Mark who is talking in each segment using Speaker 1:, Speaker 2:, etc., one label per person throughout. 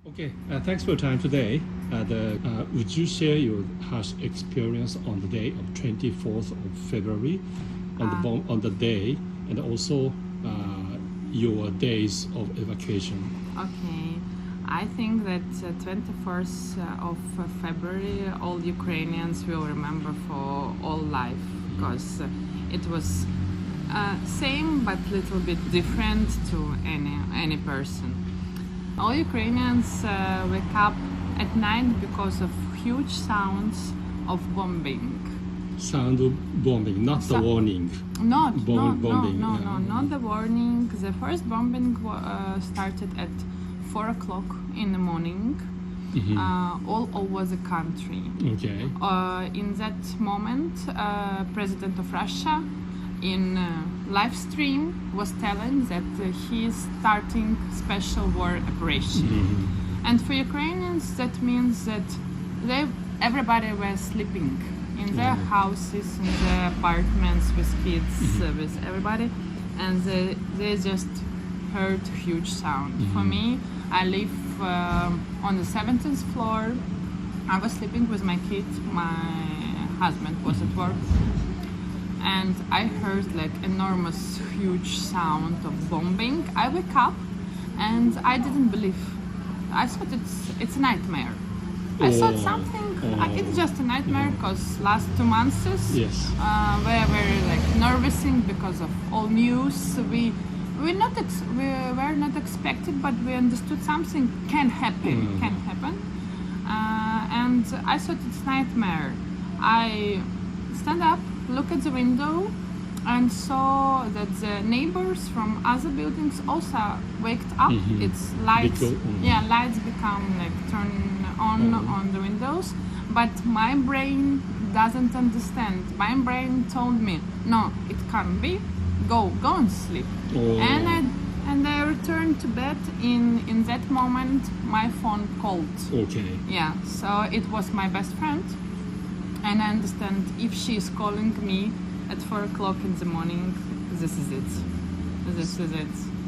Speaker 1: Okay, thanks for your time today. Would you share your harsh experience on the day of 24th of February, on the day, and also your days of evacuation?
Speaker 2: Okay, I think that 24th of February all Ukrainians will remember for all life, because it was same but little bit different to any person. All Ukrainians wake up at night because of huge sounds of bombing.
Speaker 1: Sound of bombing, not the warning.
Speaker 2: Not the warning. The first bombing started at 4 o'clock in the morning, all over the country.
Speaker 1: Okay.
Speaker 2: In that moment, President of Russia in live stream was telling that he is starting special war operation. And for Ukrainians that means that everybody was sleeping in their houses, in their apartments with kids, with everybody, and they just heard huge sound. For me, I live on the 17th floor. I was sleeping with my kids. My husband was at work. And I heard like enormous huge sound of bombing. I wake up and I didn't believe. I thought it's a nightmare. I thought something, it's just a nightmare, because last 2 months we were very like nervous because of all news. We were not expected, but we understood something can happen. And I thought it's nightmare. I stand up, look at the window, and saw that the neighbors from other buildings also waked up. It's lights, lights become like turn on the windows, but my brain doesn't understand. My brain told me, no, it can't be. Go and sleep. And I returned to bed. In that moment, my phone called.
Speaker 1: Okay.
Speaker 2: Yeah, so it was my best friend. And I understand if she is calling me at 4 o'clock in the morning, this is it.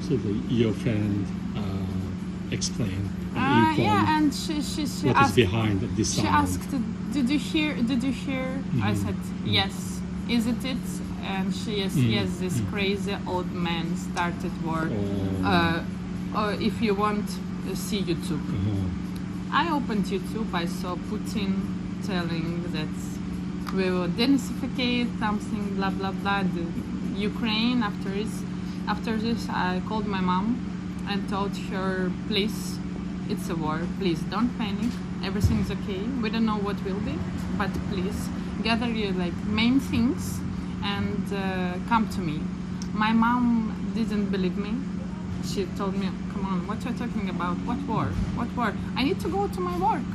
Speaker 1: So your friend explained.
Speaker 2: And she
Speaker 1: what
Speaker 2: asked,
Speaker 1: is behind this sound?
Speaker 2: She asked, "Did you hear? I said, "Yes." Is it? And she says, "Yes." This crazy old man started war. Or if you want, see YouTube. I opened YouTube. I saw Putin telling that we will denazify something, blah blah blah. The Ukraine. After this, I called my mom and told her, please, it's a war. Please don't panic. Everything's okay. We don't know what will be, but please gather your like main things and come to me. My mom didn't believe me. She told me, come on, what you're talking about? What war? What war? I need to go to my work.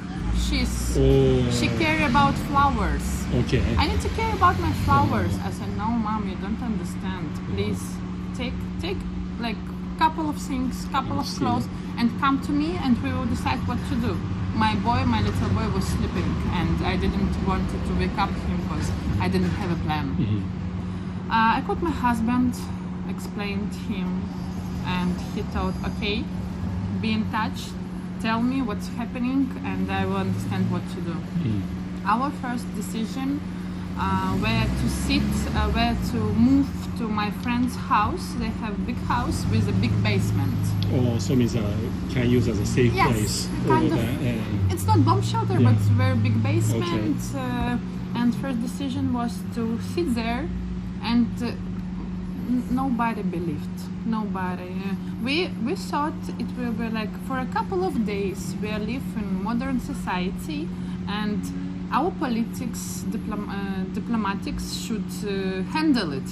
Speaker 2: She care about flowers.
Speaker 1: Okay.
Speaker 2: I need to care about my flowers. I said, no, mom, you don't understand. Please take like couple of things, couple of clothes, and come to me, and we will decide what to do. My little boy was sleeping, and I didn't want to wake up him because I didn't have a plan. I called my husband, explained him, and he thought, okay, be in touch, tell me what's happening, and I will understand what to do. Our first decision, where to sit, where to move to my friend's house. They have a big house with a big basement.
Speaker 1: So means can use as a safe place.
Speaker 2: Kind of. It's not bomb shelter, but it's a very big basement. Okay. And first decision was to sit there, and nobody believed. Nobody. We thought it will be like for a couple of days. We live in modern society, and our politics, diplomatics should handle it.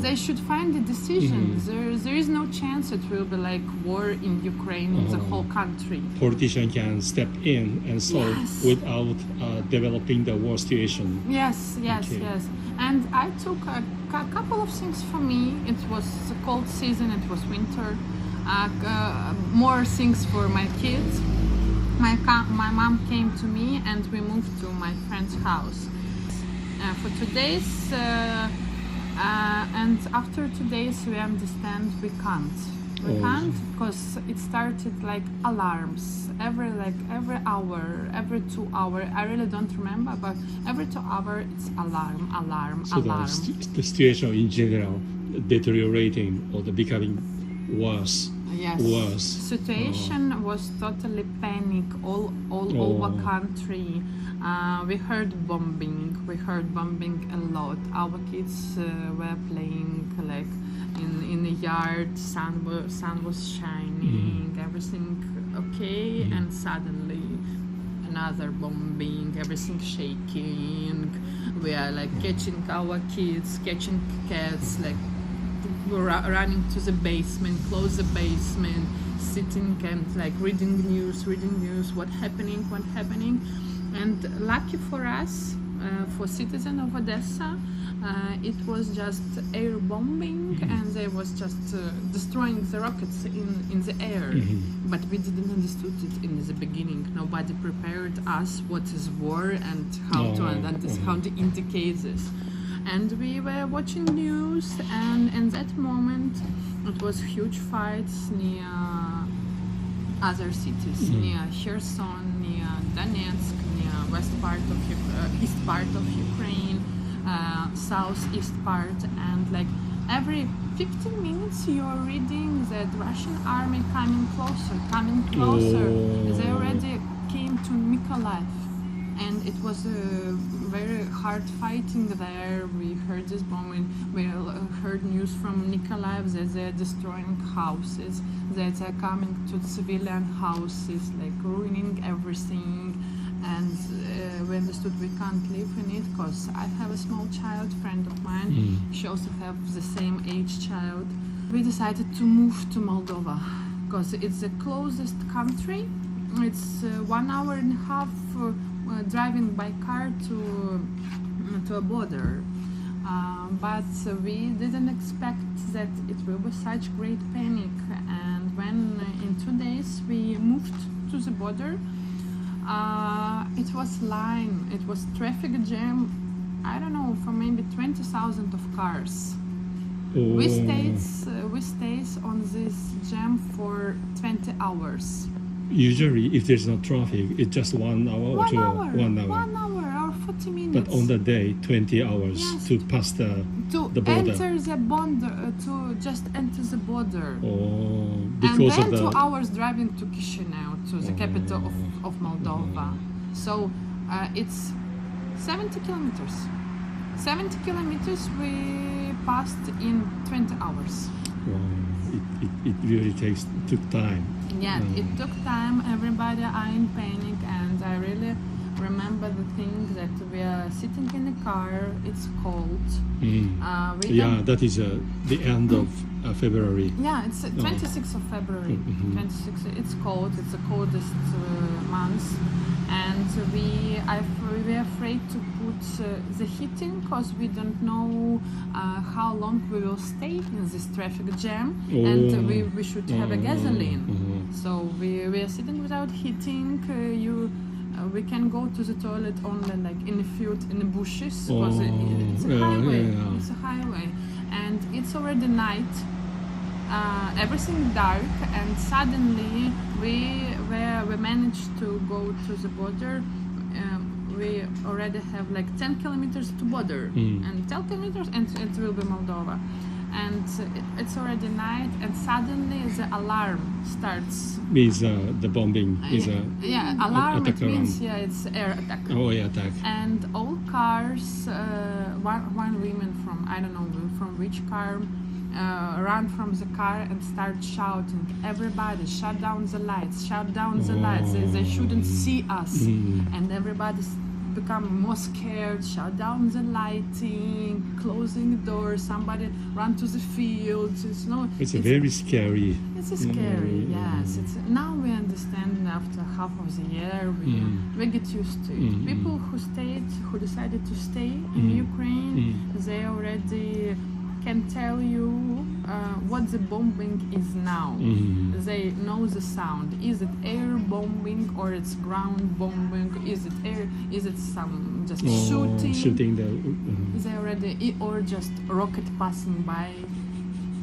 Speaker 2: They should find a decision. There is no chance it will be like war in Ukraine, in the whole country.
Speaker 1: Politician can step in and solve without developing the war situation.
Speaker 2: Yes. And I took a couple of things for me. It was a cold season, it was winter. More things for my kids. My mom came to me and we moved to my friend's house. For 2 days, and after 2 days we understand we can't. We can't because it started like alarms every hour, every 2 hours. I really don't remember, but every 2 hours it's alarm.
Speaker 1: So the situation in general deteriorating or becoming worse.
Speaker 2: Yes.
Speaker 1: Worse.
Speaker 2: Situation was totally panic all over country. We heard bombing. We heard bombing a lot. Our kids were playing like in the yard. Sun was shining. Everything okay, and suddenly another bombing. Everything shaking. We are like catching our kids, catching cats, like running to the basement, close the basement, sitting and like reading news, what happening. And lucky for us, for citizens of Odessa, it was just air bombing, and they was just destroying the rockets in the air. But we didn't understood it in the beginning. Nobody prepared us what is war and how to indicate this. And we were watching news, and in that moment it was huge fights near other cities, near Kherson, near Donetsk, near east part of Ukraine, southeast part, and like every 15 minutes you're reading that Russian army coming closer. They already came to Mykolaiv. And it was very hard fighting there. We heard this bombing. We heard news from Mykolaiv that they're destroying houses, that they're coming to civilian houses, like ruining everything. And we understood we can't live in it because I have a small child, friend of mine. She also have the same age child. We decided to move to Moldova because it's the closest country. It's 1 hour and a half driving by car to a border, but we didn't expect that it will be such great panic. And when in 2 days we moved to the border, it was line, it was traffic jam. I don't know, for maybe 20,000 of cars. We stayed on this jam for 20 hours.
Speaker 1: Usually, if there's no traffic, it's just 1 hour or 2 hours. 1 hour.
Speaker 2: 1 hour or 40 minutes.
Speaker 1: But on the day, 20 hours to pass the border.
Speaker 2: Enter the border, to just enter the border.
Speaker 1: Because
Speaker 2: and then
Speaker 1: of
Speaker 2: 2 hours driving to Chisinau, to the capital of Moldova. So it's 70 kilometers. 70 kilometers we passed in 20 hours.
Speaker 1: It really took time.
Speaker 2: Yeah, it took time. Everybody are in panic, and I really remember the thing that we are sitting in the car. It's cold.
Speaker 1: That is the end of February.
Speaker 2: Yeah, it's 26th of February. 26th. It's cold. It's the coldest month, and we were afraid to put the heating because we don't know how long we will stay in this traffic jam, and we should have a gasoline. So we are sitting without heating. We can go to the toilet only like in the field, in the bushes, because it's a highway. It's a highway, and it's already night. Everything dark, and suddenly we managed to go to the border. We already have like 10 kilometers to border, and 10 kilometers, and it will be Moldova. And it's already night, and suddenly the alarm starts.
Speaker 1: Means the bombing is
Speaker 2: alarm.
Speaker 1: It
Speaker 2: means it's air attack.
Speaker 1: Air attack.
Speaker 2: And all cars, one woman from I don't know from which car, ran from the car and start shouting. Everybody, shut down the lights! Shut down the lights! They shouldn't see us. And everybody's become more scared, shut down the lighting, closing doors, somebody run to the fields. It's
Speaker 1: very scary.
Speaker 2: It's scary, yes. Now we understand after half of the year, we get used to it. People who decided to stay in Ukraine, they already can tell you what the bombing is now. They know the sound. Is it air bombing or it's ground bombing? Is it air? Is it some just shooting?
Speaker 1: Shooting
Speaker 2: Is they already or just rocket passing by?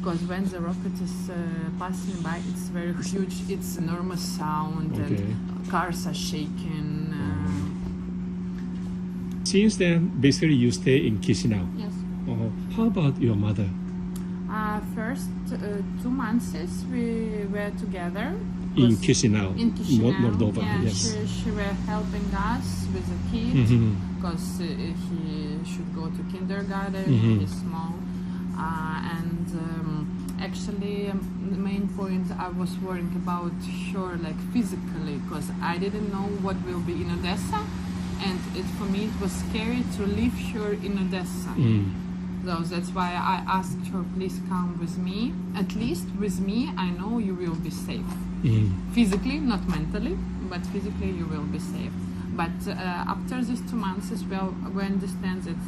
Speaker 2: because when the rocket is passing by, it's very huge. It's enormous sound, and cars are shaking.
Speaker 1: Since then, basically you stay in Chisinau.
Speaker 2: Yes.
Speaker 1: How about your mother?
Speaker 2: First 2 months we were together.
Speaker 1: In Chisinau, Moldova.
Speaker 2: Yeah,
Speaker 1: yes.
Speaker 2: she were helping us with the kid because he should go to kindergarten. He's small, and actually the main point I was worrying about her like physically because I didn't know what will be in Odessa, and for me it was scary to leave her in Odessa. So that's why I asked her, please come with me. At least with me, I know you will be safe. Physically, not mentally, but physically you will be safe. But after these 2 months as well, we understand that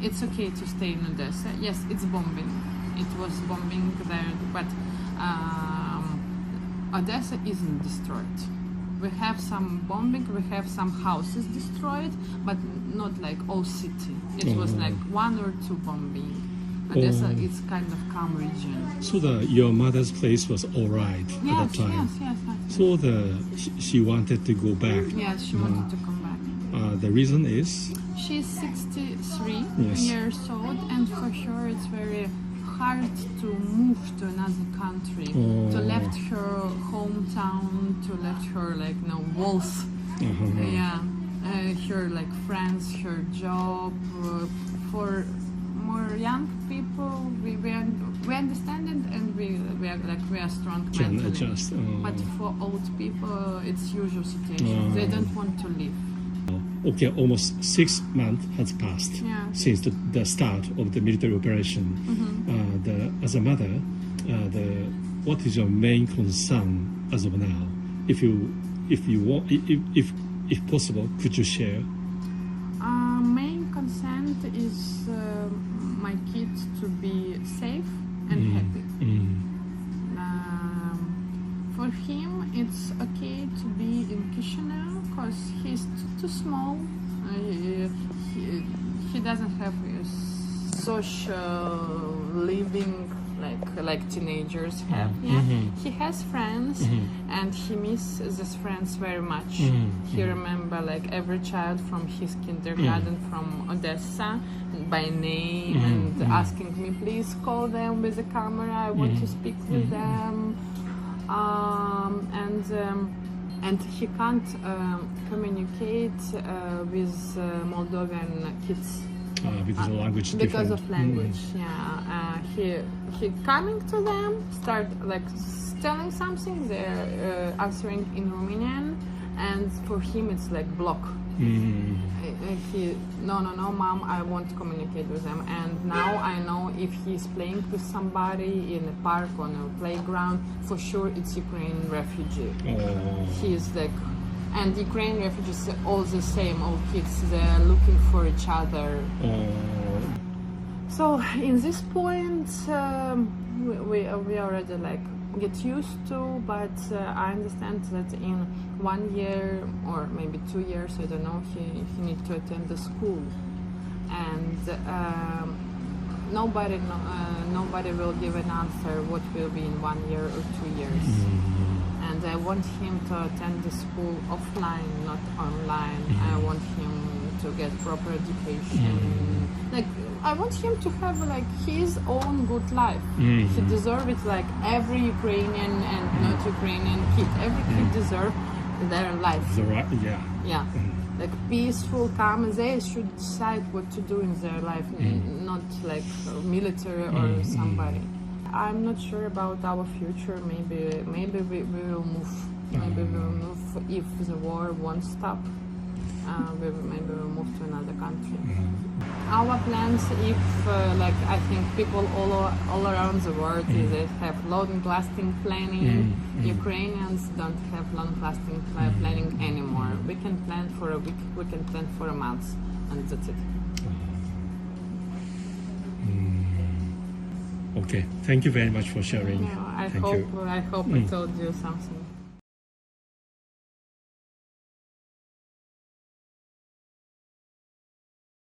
Speaker 2: it's okay to stay in Odessa. Yes, it's bombing. It was bombing there, but Odessa isn't destroyed. We have some bombing, we have some houses destroyed, but not like all city. It was like 1 or 2 bombing. Odessa is kind of calm region.
Speaker 1: So your mother's place was all right at that time?
Speaker 2: Yes.
Speaker 1: So she wanted to go back?
Speaker 2: Yes, she wanted to come back.
Speaker 1: The reason is?
Speaker 2: She's 63 years old, and for sure it's very hard to move to another country, to left her hometown, to left her like walls, her like friends, her job. For more young people, we understand it, and we are strong mentally.
Speaker 1: Adjust.
Speaker 2: But for old people, it's usual situation. They don't want to leave.
Speaker 1: Okay, almost 6 months has passed since the start of the military operation. As a mother, what is your main concern as of now? If possible, could you share?
Speaker 2: Main concern is my kids to be safe and happy. For him, it's okay to be in Chisinau because he's too small. He doesn't have a social living like teenagers have. He has friends, and he misses these friends very much. He remember like every child from his kindergarten from Odessa by name, and asking me, please call them with the camera, I want to speak with them. And he can't communicate with Moldovan kids.
Speaker 1: Because of language.
Speaker 2: Because of language, he coming to them, start like telling something, they're answering in Romanian, and for him it's like block. No, mom, I want to communicate with them. And now I know if he's playing with somebody in a park or on a playground, for sure it's Ukrainian refugee. He's like, and Ukrainian refugees are all the same, all kids, they're looking for each other. So in this point, we already like get used to, but I understand that in 1 year or maybe 2 years, I don't know, he needs to attend the school, and nobody will give an answer what will be in 1 year or 2 years. And I want him to attend the school offline, not online. I want him to get proper education. Like I want him to have like his own good life. He deserves it like every Ukrainian and not Ukrainian kid. Every kid deserves their life. Like peaceful, calm. They should decide what to do in their life, not like military or somebody. I'm not sure about our future. Maybe we will move. Maybe we will move if the war won't stop. Maybe we'll move to another country. Our plans, if like I think people all around the world, they have long-lasting planning. Ukrainians don't have long-lasting planning anymore. We can plan for a week, we can plan for a month, and that's it.
Speaker 1: Okay, thank you very much for sharing.
Speaker 2: I hope I told you something.